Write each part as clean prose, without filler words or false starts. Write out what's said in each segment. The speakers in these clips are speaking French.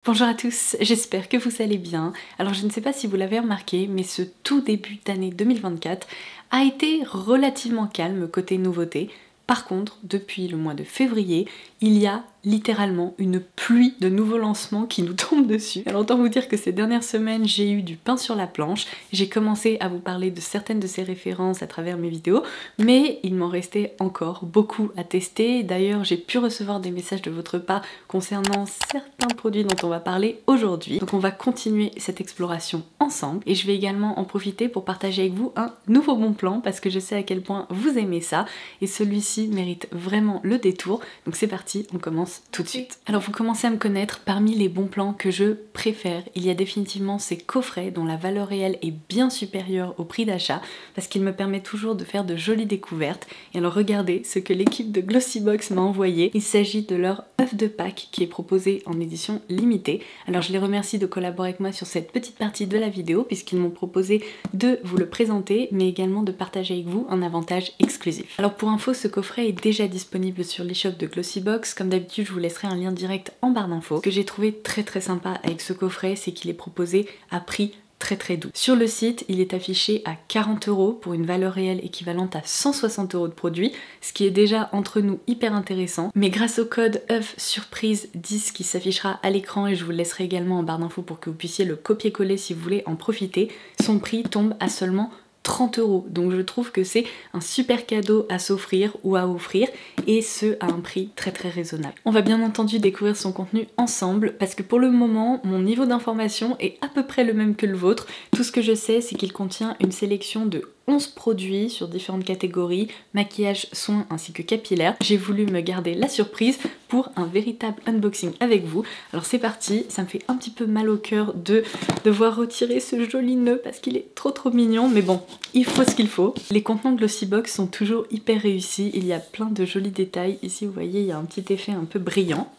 Bonjour à tous, j'espère que vous allez bien. Alors je ne sais pas si vous l'avez remarqué, mais ce tout début d'année 2024 a été relativement calme côté nouveautés. Par contre, depuis le mois de février, il y a littéralement une pluie de nouveaux lancements qui nous tombent dessus. Alors autant vous dire que ces dernières semaines, j'ai eu du pain sur la planche. J'ai commencé à vous parler de certaines de ces références à travers mes vidéos, mais il m'en restait encore beaucoup à tester. D'ailleurs, j'ai pu recevoir des messages de votre part concernant certains produits dont on va parler aujourd'hui. Donc on va continuer cette exploration ensemble et je vais également en profiter pour partager avec vous un nouveau bon plan parce que je sais à quel point vous aimez ça et celui-ci mérite vraiment le détour. Donc c'est parti, on commence tout de suite. Alors vous commencez à me connaître, parmi les bons plans que je préfère, il y a définitivement ces coffrets dont la valeur réelle est bien supérieure au prix d'achat parce qu'ils me permettent toujours de faire de jolies découvertes. Et alors regardez ce que l'équipe de Glossybox m'a envoyé. Il s'agit de leur œuf de Pâques qui est proposé en édition limitée. Alors je les remercie de collaborer avec moi sur cette petite partie de la vidéo puisqu'ils m'ont proposé de vous le présenter mais également de partager avec vous un avantage exclusif. Alors pour info, ce coffret est déjà disponible sur l'e-shop de Glossybox. Comme d'habitude, je vous laisserai un lien direct en barre d'infos. Ce que j'ai trouvé très sympa avec ce coffret, c'est qu'il est proposé à prix très doux. Sur le site, il est affiché à 40 € pour une valeur réelle équivalente à 160 € de produit, ce qui est déjà entre nous hyper intéressant. Mais grâce au code œuf surprise 10 qui s'affichera à l'écran et je vous le laisserai également en barre d'infos pour que vous puissiez le copier-coller si vous voulez en profiter, son prix tombe à seulement 30 €. Donc je trouve que c'est un super cadeau à s'offrir ou à offrir et ce à un prix très raisonnable. On va bien entendu découvrir son contenu ensemble parce que pour le moment mon niveau d'information est à peu près le même que le vôtre. Tout ce que je sais c'est qu'il contient une sélection de 11 produits sur différentes catégories, maquillage, soins ainsi que capillaire. J'ai voulu me garder la surprise pour un véritable unboxing avec vous. Alors c'est parti, ça me fait un petit peu mal au cœur de devoir retirer ce joli nœud parce qu'il est trop mignon, mais bon, il faut ce qu'il faut. Les contenants Glossybox sont toujours hyper réussis, il y a plein de jolis détails. Ici vous voyez, il y a un petit effet un peu brillant.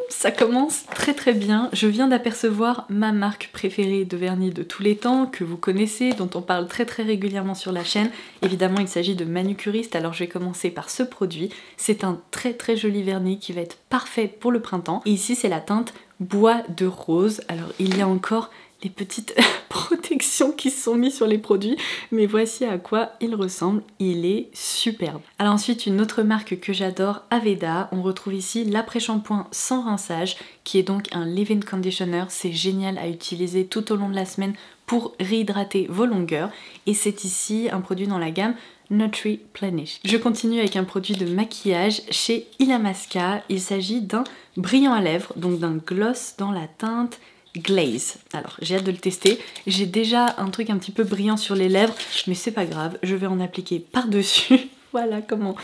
Ça commence très bien. Je viens d'apercevoir ma marque préférée de vernis de tous les temps, que vous connaissez, dont on parle très régulièrement sur la chaîne. Évidemment, il s'agit de Manucuriste, alors je vais commencer par ce produit. C'est un très joli vernis qui va être parfait pour le printemps. Et ici, c'est la teinte Bois de Rose. Alors, il y a encore les petites protections qui sont mises sur les produits, mais voici à quoi il ressemble, il est superbe. Alors ensuite, une autre marque que j'adore, Aveda, on retrouve ici l'après-shampoing sans rinçage, qui est donc un leave-in conditioner, c'est génial à utiliser tout au long de la semaine pour réhydrater vos longueurs, et c'est ici un produit dans la gamme Nutri Plenish. Je continue avec un produit de maquillage chez Illamasqua, il s'agit d'un brillant à lèvres, donc d'un gloss dans la teinte Glaze. Alors j'ai hâte de le tester. J'ai déjà un truc un petit peu brillant sur les lèvres, mais c'est pas grave, je vais en appliquer par-dessus. Voilà comment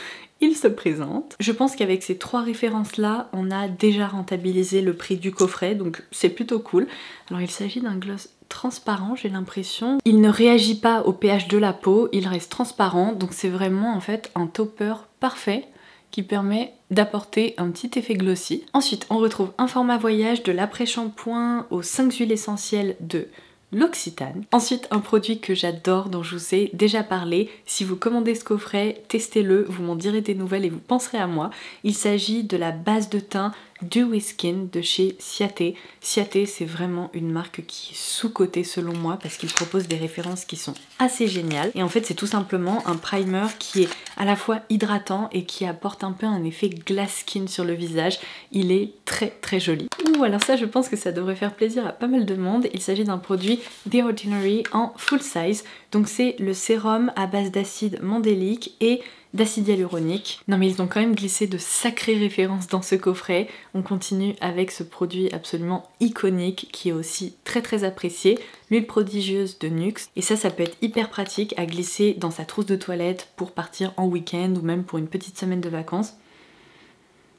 il se présente. Je pense qu'avec ces trois références là, on a déjà rentabilisé le prix du coffret, donc c'est plutôt cool. Alors il s'agit d'un gloss transparent, j'ai l'impression. Il ne réagit pas au pH de la peau, il reste transparent, donc c'est vraiment en fait un topper parfait qui permet d'apporter un petit effet glossy. Ensuite, on retrouve un format voyage de l'après-shampoing aux 5 huiles essentielles de L'Occitane. Ensuite, un produit que j'adore, dont je vous ai déjà parlé. Si vous commandez ce coffret, testez-le, vous m'en direz des nouvelles et vous penserez à moi. Il s'agit de la base de teint Dewy Skin de chez Ciate. Ciate, c'est vraiment une marque qui est sous-cotée selon moi parce qu'il propose des références qui sont assez géniales. Et en fait, c'est tout simplement un primer qui est à la fois hydratant et qui apporte un peu un effet glass skin sur le visage. Il est très joli. Ouh, alors ça, je pense que ça devrait faire plaisir à pas mal de monde. Il s'agit d'un produit The Ordinary en full size. Donc c'est le sérum à base d'acide mandélique et d'acide hyaluronique. Non mais ils ont quand même glissé de sacrées références dans ce coffret. On continue avec ce produit absolument iconique qui est aussi très apprécié, l'huile prodigieuse de Nuxe. Et ça peut être hyper pratique à glisser dans sa trousse de toilette pour partir en week-end ou même pour une petite semaine de vacances.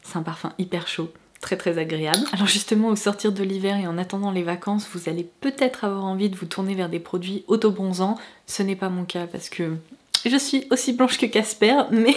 C'est un parfum hyper chaud. Très agréable. Alors justement, au sortir de l'hiver et en attendant les vacances, vous allez peut-être avoir envie de vous tourner vers des produits auto-bronzants. Ce n'est pas mon cas parce que je suis aussi blanche que Casper, mais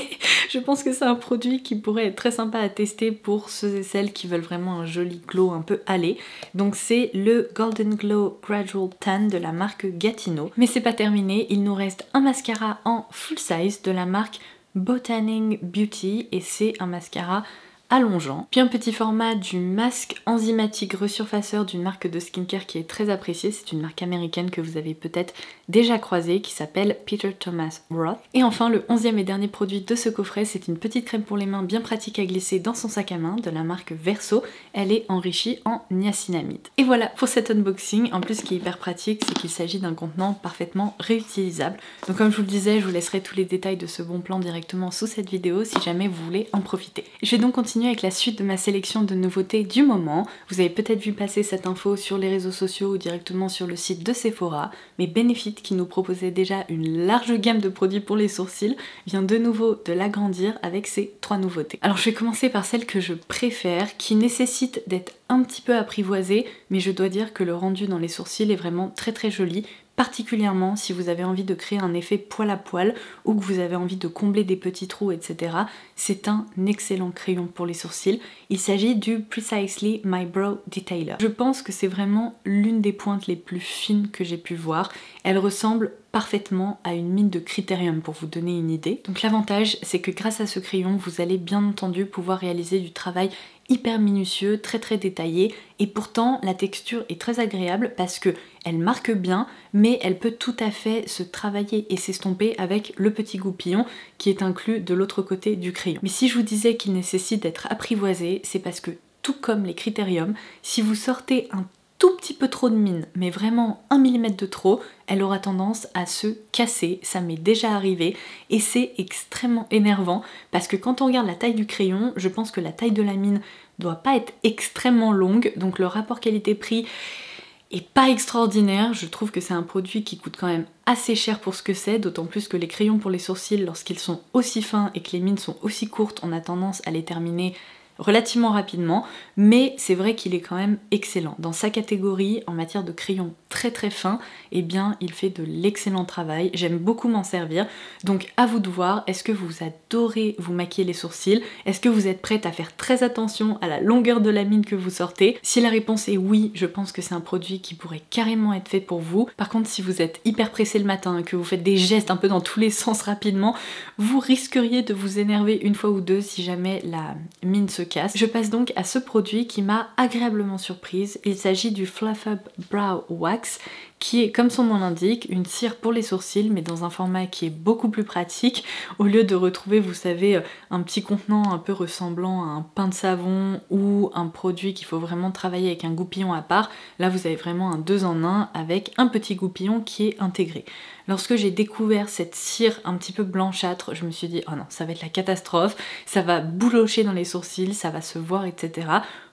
je pense que c'est un produit qui pourrait être très sympa à tester pour ceux et celles qui veulent vraiment un joli glow un peu allé. Donc c'est le Golden Glow Gradual Tan de la marque Gatineau. Mais c'est pas terminé, il nous reste un mascara en full size de la marque Botaning Beauty et c'est un mascara allongeant. Puis un petit format du masque enzymatique resurfaceur d'une marque de skincare qui est très appréciée. C'est une marque américaine que vous avez peut-être déjà croisée qui s'appelle Peter Thomas Roth. Et enfin le 11e et dernier produit de ce coffret, c'est une petite crème pour les mains bien pratique à glisser dans son sac à main de la marque Verso. Elle est enrichie en niacinamide. Et voilà pour cet unboxing. En plus ce qui est hyper pratique, c'est qu'il s'agit d'un contenant parfaitement réutilisable. Donc comme je vous le disais, je vous laisserai tous les détails de ce bon plan directement sous cette vidéo si jamais vous voulez en profiter. Je vais donc continuer avec la suite de ma sélection de nouveautés du moment. Vous avez peut-être vu passer cette info sur les réseaux sociaux ou directement sur le site de Sephora, mais Benefit, qui nous proposait déjà une large gamme de produits pour les sourcils, vient de nouveau de l'agrandir avec ses 3 nouveautés. Alors je vais commencer par celle que je préfère, qui nécessite d'être un petit peu apprivoisée, mais je dois dire que le rendu dans les sourcils est vraiment très joli, particulièrement si vous avez envie de créer un effet poil à poil ou que vous avez envie de combler des petits trous, etc. C'est un excellent crayon pour les sourcils. Il s'agit du Precisely My Brow Detailer. Je pense que c'est vraiment l'une des pointes les plus fines que j'ai pu voir. Elle ressemble parfaitement à une mine de Critérium pour vous donner une idée. Donc l'avantage, c'est que grâce à ce crayon, vous allez bien entendu pouvoir réaliser du travail hyper minutieux, très détaillé, et pourtant la texture est très agréable parce que elle marque bien, mais elle peut tout à fait se travailler et s'estomper avec le petit goupillon qui est inclus de l'autre côté du crayon. Mais si je vous disais qu'il nécessite d'être apprivoisé, c'est parce que tout comme les Critérium, si vous sortez un tout petit peu trop de mine, mais vraiment 1 mm de trop, elle aura tendance à se casser, ça m'est déjà arrivé, et c'est extrêmement énervant, parce que quand on regarde la taille du crayon, je pense que la taille de la mine doit pas être extrêmement longue, donc le rapport qualité-prix est pas extraordinaire. Je trouve que c'est un produit qui coûte quand même assez cher pour ce que c'est, d'autant plus que les crayons pour les sourcils, lorsqu'ils sont aussi fins et que les mines sont aussi courtes, on a tendance à les terminer relativement rapidement, mais c'est vrai qu'il est quand même excellent. Dans sa catégorie, en matière de crayon très fin, eh bien il fait de l'excellent travail, j'aime beaucoup m'en servir, donc à vous de voir, est-ce que vous adorez vous maquiller les sourcils? Est-ce que vous êtes prête à faire très attention à la longueur de la mine que vous sortez? Si la réponse est oui, je pense que c'est un produit qui pourrait carrément être fait pour vous. Par contre, si vous êtes hyper pressé le matin, que vous faites des gestes un peu dans tous les sens rapidement, vous risqueriez de vous énerver une fois ou deux si jamais la mine se casse. Je passe donc à ce produit qui m'a agréablement surprise. Il s'agit du Fluff Up Brow Wax, qui est, comme son nom l'indique, une cire pour les sourcils, mais dans un format qui est beaucoup plus pratique. Au lieu de retrouver, vous savez, un petit contenant un peu ressemblant à un pain de savon ou un produit qu'il faut vraiment travailler avec un goupillon à part, là vous avez vraiment un 2 en 1 avec un petit goupillon qui est intégré. Lorsque j'ai découvert cette cire un petit peu blanchâtre, je me suis dit oh non, ça va être la catastrophe, ça va boulocher dans les sourcils, ça va se voir, etc.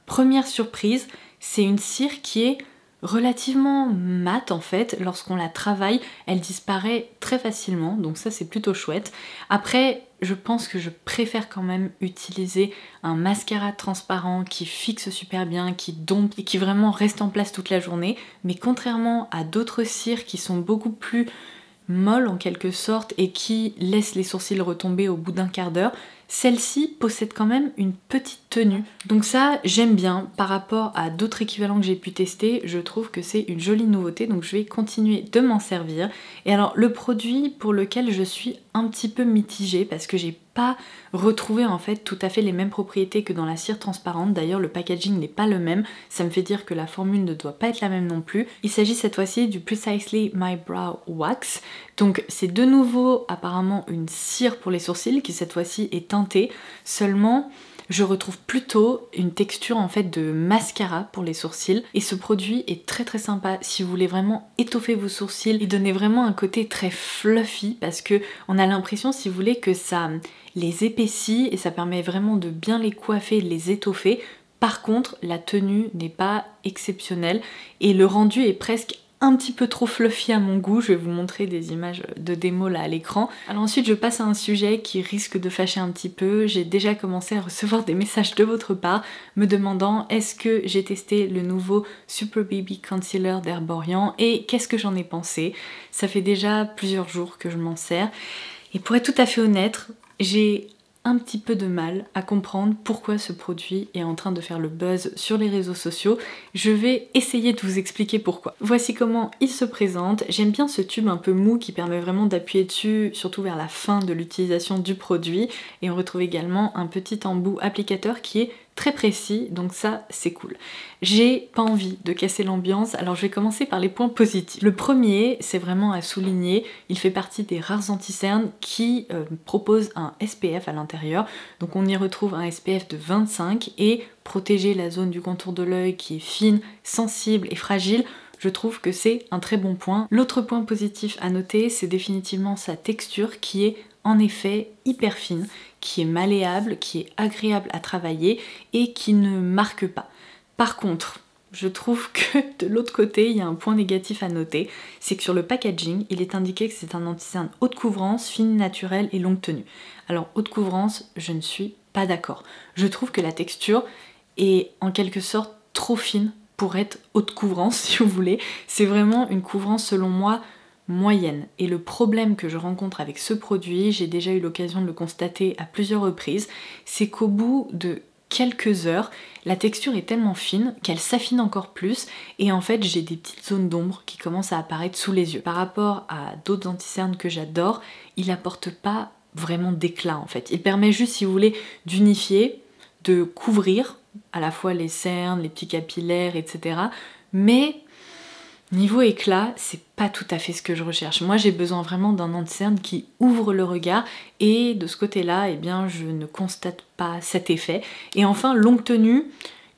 Première surprise, c'est une cire qui est relativement mate en fait. Lorsqu'on la travaille, elle disparaît très facilement, donc ça c'est plutôt chouette. Après, je pense que je préfère quand même utiliser un mascara transparent qui fixe super bien, qui dompte et qui vraiment reste en place toute la journée, mais contrairement à d'autres cires qui sont beaucoup plus molle en quelque sorte et qui laisse les sourcils retomber au bout d'un quart d'heure, celle-ci possède quand même une petite tenue. Donc ça, j'aime bien. Par rapport à d'autres équivalents que j'ai pu tester, je trouve que c'est une jolie nouveauté, donc je vais continuer de m'en servir. Et alors, le produit pour lequel je suis un petit peu mitigée, parce que j'ai pas retrouvé en fait tout à fait les mêmes propriétés que dans la cire transparente. D'ailleurs, le packaging n'est pas le même, ça me fait dire que la formule ne doit pas être la même non plus. Il s'agit cette fois-ci du Precisely My Brow Wax. Donc c'est de nouveau apparemment une cire pour les sourcils qui cette fois-ci est teintée, seulement je retrouve plutôt une texture en fait de mascara pour les sourcils, et ce produit est très sympa si vous voulez vraiment étoffer vos sourcils et donner vraiment un côté très fluffy, parce que on a l'impression, si vous voulez, que ça les épaissit et ça permet vraiment de bien les coiffer, de les étoffer. Par contre, la tenue n'est pas exceptionnelle et le rendu est presque un petit peu trop fluffy à mon goût. Je vais vous montrer des images de démo là à l'écran. Alors ensuite je passe à un sujet qui risque de fâcher un petit peu. J'ai déjà commencé à recevoir des messages de votre part me demandant est-ce que j'ai testé le nouveau Super Baby Concealer d'Herborian et qu'est-ce que j'en ai pensé. Ça fait déjà plusieurs jours que je m'en sers et pour être tout à fait honnête, j'ai un petit peu de mal à comprendre pourquoi ce produit est en train de faire le buzz sur les réseaux sociaux. Je vais essayer de vous expliquer pourquoi. Voici comment il se présente. J'aime bien ce tube un peu mou qui permet vraiment d'appuyer dessus, surtout vers la fin de l'utilisation du produit. Et on retrouve également un petit embout applicateur qui est très précis, donc ça c'est cool. J'ai pas envie de casser l'ambiance, alors je vais commencer par les points positifs. Le premier, c'est vraiment à souligner, il fait partie des rares anti-cernes qui proposent un SPF à l'intérieur. Donc on y retrouve un SPF de 25 et protéger la zone du contour de l'œil qui est fine, sensible et fragile. Je trouve que c'est un très bon point. L'autre point positif à noter, c'est définitivement sa texture qui est en effet hyper fine, qui est malléable, qui est agréable à travailler et qui ne marque pas. Par contre, je trouve que de l'autre côté, il y a un point négatif à noter, c'est que sur le packaging, il est indiqué que c'est un anti-cerne haute couvrance, fine, naturelle et longue tenue. Alors haute couvrance, je ne suis pas d'accord. Je trouve que la texture est en quelque sorte trop fine pour être haute couvrance, si vous voulez. C'est vraiment une couvrance selon moi moyenne. Et le problème que je rencontre avec ce produit, j'ai déjà eu l'occasion de le constater à plusieurs reprises, c'est qu'au bout de quelques heures, la texture est tellement fine qu'elle s'affine encore plus et en fait j'ai des petites zones d'ombre qui commencent à apparaître sous les yeux. Par rapport à d'autres anti-cernes que j'adore, il n'apporte pas vraiment d'éclat en fait. Il permet juste, si vous voulez, d'unifier, de couvrir à la fois les cernes, les petits capillaires, etc. Mais niveau éclat, c'est pas tout à fait ce que je recherche. Moi j'ai besoin vraiment d'un anti-cerne qui ouvre le regard et de ce côté-là, eh bien je ne constate pas cet effet. Et enfin, longue tenue,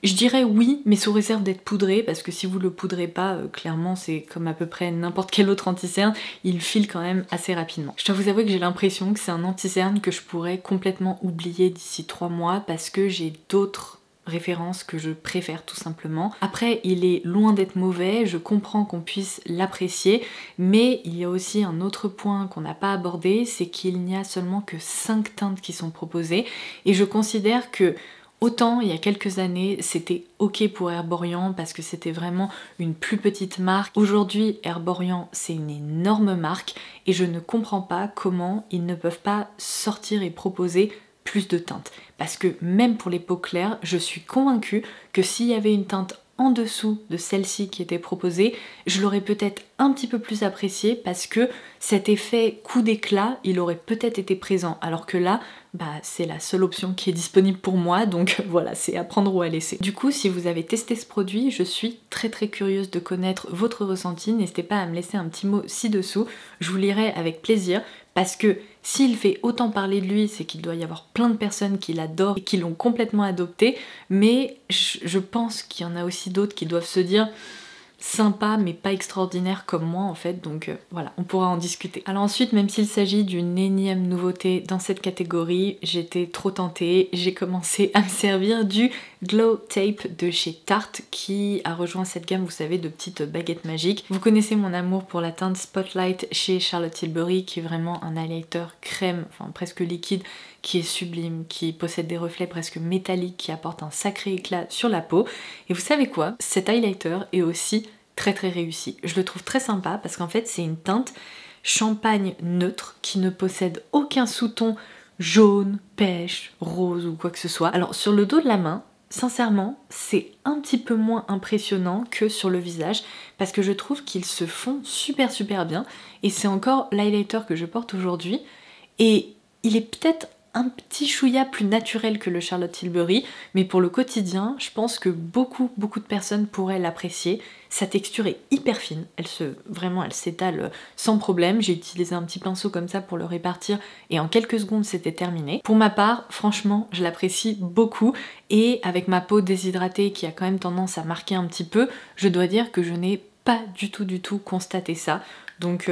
je dirais oui, mais sous réserve d'être poudré, parce que si vous le poudrez pas, clairement c'est comme à peu près n'importe quel autre anti-cerne, il file quand même assez rapidement. Je dois vous avouer que j'ai l'impression que c'est un anti-cerne que je pourrais complètement oublier d'ici 3 mois parce que j'ai d'autres référence que je préfère tout simplement. Après, il est loin d'être mauvais, je comprends qu'on puisse l'apprécier, mais il y a aussi un autre point qu'on n'a pas abordé, c'est qu'il n'y a seulement que 5 teintes qui sont proposées, et je considère que autant il y a quelques années c'était ok pour Herborian parce que c'était vraiment une plus petite marque. Aujourd'hui Herborian c'est une énorme marque et je ne comprends pas comment ils ne peuvent pas sortir et proposer plus de teintes. Parce que même pour les peaux claires, je suis convaincue que s'il y avait une teinte en dessous de celle-ci qui était proposée, je l'aurais peut-être un petit peu plus apprécié parce que cet effet coup d'éclat, il aurait peut-être été présent. Alors que là, c'est la seule option qui est disponible pour moi, donc voilà, c'est à prendre ou à laisser. Du coup, si vous avez testé ce produit, je suis très curieuse de connaître votre ressenti. N'hésitez pas à me laisser un petit mot ci-dessous, je vous lirai avec plaisir. Parce que s'il fait autant parler de lui, c'est qu'il doit y avoir plein de personnes qui l'adorent et qui l'ont complètement adopté, mais je pense qu'il y en a aussi d'autres qui doivent se dire sympa mais pas extraordinaire comme moi en fait, donc voilà, on pourra en discuter. Alors ensuite, même s'il s'agit d'une énième nouveauté dans cette catégorie, j'étais trop tentée, j'ai commencé à me servir du Glow Tape de chez Tarte qui a rejoint cette gamme, vous savez, de petites baguettes magiques. Vous connaissez mon amour pour la teinte Spotlight chez Charlotte Tilbury qui est vraiment un highlighter crème, enfin presque liquide, qui est sublime, qui possède des reflets presque métalliques, qui apporte un sacré éclat sur la peau. Et vous savez quoi? Cet highlighter est aussi très réussi. Je le trouve très sympa parce qu'en fait c'est une teinte champagne neutre qui ne possède aucun sous-ton jaune, pêche, rose ou quoi que ce soit. Alors sur le dos de la main, sincèrement, c'est un petit peu moins impressionnant que sur le visage parce que je trouve qu'ils se font super bien et c'est encore l'highlighter que je porte aujourd'hui et il est peut-être un petit chouïa plus naturel que le Charlotte Tilbury, mais pour le quotidien, je pense que beaucoup de personnes pourraient l'apprécier. Sa texture est hyper fine, elle s'étale sans problème. J'ai utilisé un petit pinceau comme ça pour le répartir et en quelques secondes c'était terminé. Pour ma part, franchement, je l'apprécie beaucoup et avec ma peau déshydratée qui a quand même tendance à marquer un petit peu, je dois dire que je n'ai pas du tout constaté ça. Donc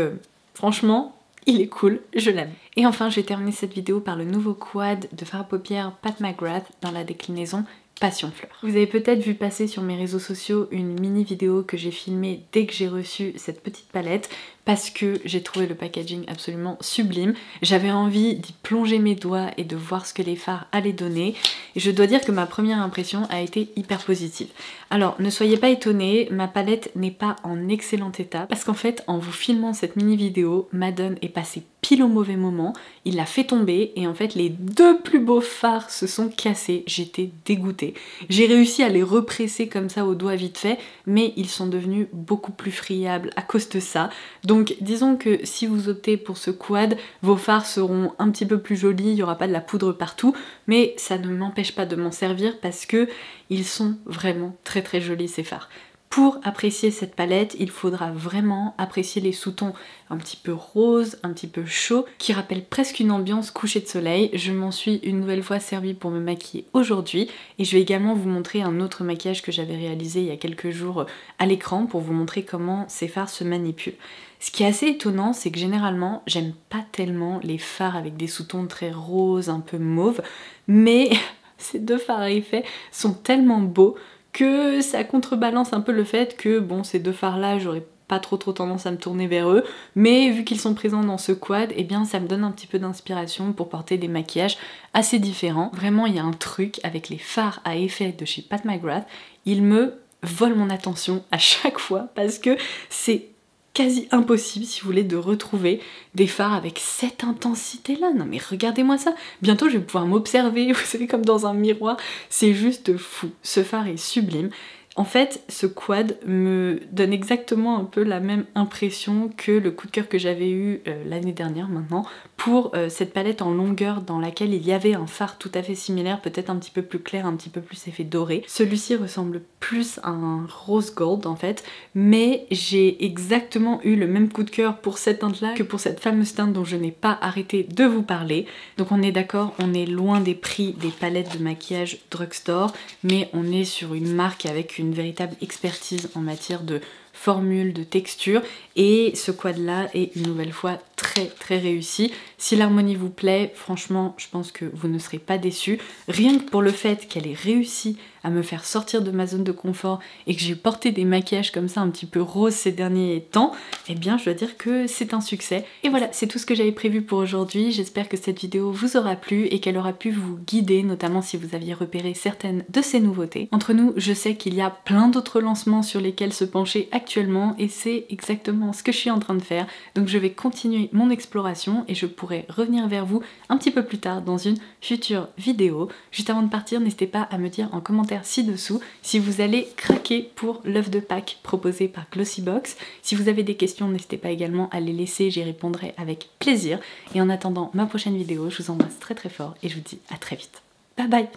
franchement, il est cool, je l'aime. Et enfin, je vais terminer cette vidéo par le nouveau quad de fard à paupières Pat McGrath dans la déclinaison Passion Fleur. Vous avez peut-être vu passer sur mes réseaux sociaux une mini vidéo que j'ai filmée dès que j'ai reçu cette petite palette, parce que j'ai trouvé le packaging absolument sublime. J'avais envie d'y plonger mes doigts et de voir ce que les fards allaient donner. Et je dois dire que ma première impression a été hyper positive. Alors ne soyez pas étonnés, ma palette n'est pas en excellent état parce qu'en fait en vous filmant cette mini vidéo, Madone est passé pile au mauvais moment, il l'a fait tomber et en fait les deux plus beaux fards se sont cassés, j'étais dégoûtée. J'ai réussi à les represser comme ça au doigt vite fait, mais ils sont devenus beaucoup plus friables à cause de ça. Donc disons que si vous optez pour ce quad, vos fards seront un petit peu plus jolis, il n'y aura pas de la poudre partout, mais ça ne m'empêche pas de m'en servir parce que ils sont vraiment très très jolis ces fards. Pour apprécier cette palette, il faudra vraiment apprécier les sous-tons un petit peu rose, un petit peu chaud, qui rappellent presque une ambiance coucher de soleil. Je m'en suis une nouvelle fois servie pour me maquiller aujourd'hui et je vais également vous montrer un autre maquillage que j'avais réalisé il y a quelques jours à l'écran pour vous montrer comment ces fards se manipulent. Ce qui est assez étonnant, c'est que généralement, j'aime pas tellement les fards avec des sous-tons très roses, un peu mauve, mais ces deux fards à effet sont tellement beaux que ça contrebalance un peu le fait que bon, ces deux fards là j'aurais pas trop tendance à me tourner vers eux, mais vu qu'ils sont présents dans ce quad, eh bien ça me donne un petit peu d'inspiration pour porter des maquillages assez différents. Vraiment il y a un truc avec les fards à effet de chez Pat McGrath, ils me volent mon attention à chaque fois parce que c'est quasi impossible, si vous voulez, de retrouver des fards avec cette intensité-là. Non mais regardez-moi ça. Bientôt, je vais pouvoir m'observer, vous savez, comme dans un miroir. C'est juste fou. Ce fard est sublime. En fait, ce quad me donne exactement un peu la même impression que le coup de cœur que j'avais eu l'année dernière maintenant pour cette palette en longueur dans laquelle il y avait un fard tout à fait similaire, peut-être un petit peu plus clair, un petit peu plus effet doré. Celui-ci ressemble plus à un rose gold en fait, mais j'ai exactement eu le même coup de cœur pour cette teinte-là que pour cette fameuse teinte dont je n'ai pas arrêté de vous parler. Donc on est d'accord, on est loin des prix des palettes de maquillage drugstore, mais on est sur une marque avec une véritable expertise en matière de formule, de texture, et ce quad là est une nouvelle fois très réussi. Si l'harmonie vous plaît, franchement je pense que vous ne serez pas déçus. Rien que pour le fait qu'elle ait réussi à me faire sortir de ma zone de confort et que j'ai porté des maquillages comme ça un petit peu roses ces derniers temps, eh bien je dois dire que c'est un succès. Et voilà, c'est tout ce que j'avais prévu pour aujourd'hui. J'espère que cette vidéo vous aura plu et qu'elle aura pu vous guider, notamment si vous aviez repéré certaines de ces nouveautés. Entre nous, je sais qu'il y a plein d'autres lancements sur lesquels se pencher actuellement et c'est exactement ce que je suis en train de faire. Donc je vais continuer mon exploration et je pourrai revenir vers vous un petit peu plus tard dans une future vidéo. Juste avant de partir, n'hésitez pas à me dire en commentaire ci-dessous si vous allez craquer pour l'œuf de Pâques proposé par Glossybox. Si vous avez des questions, n'hésitez pas également à les laisser, j'y répondrai avec plaisir. Et en attendant ma prochaine vidéo, je vous embrasse très fort et je vous dis à très vite. Bye bye!